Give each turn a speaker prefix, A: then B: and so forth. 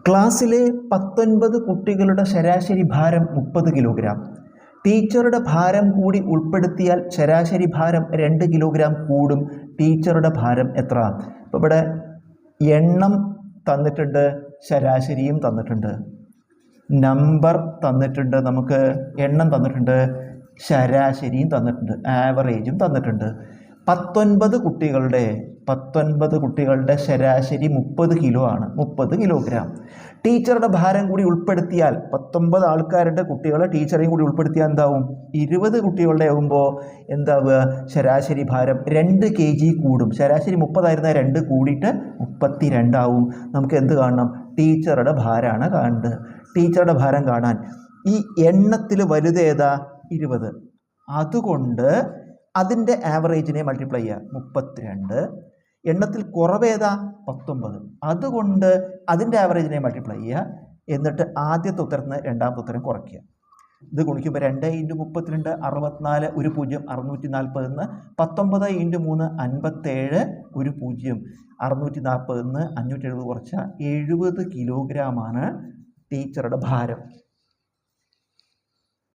A: ക്ലാസ്സിലെ 19 കുട്ടികളുടെ ശരാശരി ഭാരം 30 കിലോഗ്രാം. ടീച്ചറുടെ ഭാരം കൂടി ഉൾപ്പെടുത്തിയാൽ ശരാശരി ഭാരം 2 കിലോഗ്രാം കൂടും. ടീച്ചറുടെ ഭാരം എത്ര? അപ്പോൾ ഇവിടെ എണ്ണം തന്നിട്ടുണ്ട്, ശരാശരിയും തന്നിട്ടുണ്ട്, നമ്പർ തന്നിട്ടുണ്ട്, നമുക്ക് എണ്ണം തന്നിട്ടുണ്ട്, ശരാശരിയും തന്നിട്ടുണ്ട്, ആവറേജും തന്നിട്ടുണ്ട്. 19 കുട്ടികളുടെ ശരാശരി 30 കിലോ ആണ്, 30 കിലോഗ്രാം. ടീച്ചറുടെ ഭാരം കൂടി ഉൾപ്പെടുത്തിയാൽ 19 ആൾക്കാരുടെ കുട്ടികളെ ടീച്ചറേയും കൂടി ഉൾപ്പെടുത്തിയാൽ എന്താവും? 20 കുട്ടികളുടെ ആകുമ്പോൾ എന്താവുക? ശരാശരി ഭാരം 2 kg കൂടും. ശരാശരി 30 ആയിരുന്ന 2 കൂടിയിട്ട് 32 ആവും. നമുക്ക് എന്ത് കാണണം? ടീച്ചറുടെ ഭാരമാണ് കാണേണ്ടത്. ടീച്ചറുടെ ഭാരം കാണാൻ ഈ എണ്ണത്തിൽ വലുതേതാ? 20. അതുകൊണ്ട് അതിൻ്റെ ആവറേജിനെ മൾട്ടിപ്ലൈ ചെയ്യുക, 32. എണ്ണത്തിൽ കുറവേതാ? 19. അതുകൊണ്ട് അതിൻ്റെ ആവറേജിനെ മൾട്ടിപ്ലൈ ചെയ്യുക. എന്നിട്ട് ആദ്യത്തെ ഉത്തരത്തിന് രണ്ടാമത്തെ ഉത്തരം കുറയ്ക്കുക. ഇത് ഗുണിക്കുമ്പോൾ 2 × 32 64, 1 0 640. 19 × 3 57, 1 0 640. 570 കുറച്ച 70 കിലോഗ്രാമാണ് ടീച്ചറുടെ ഭാരം.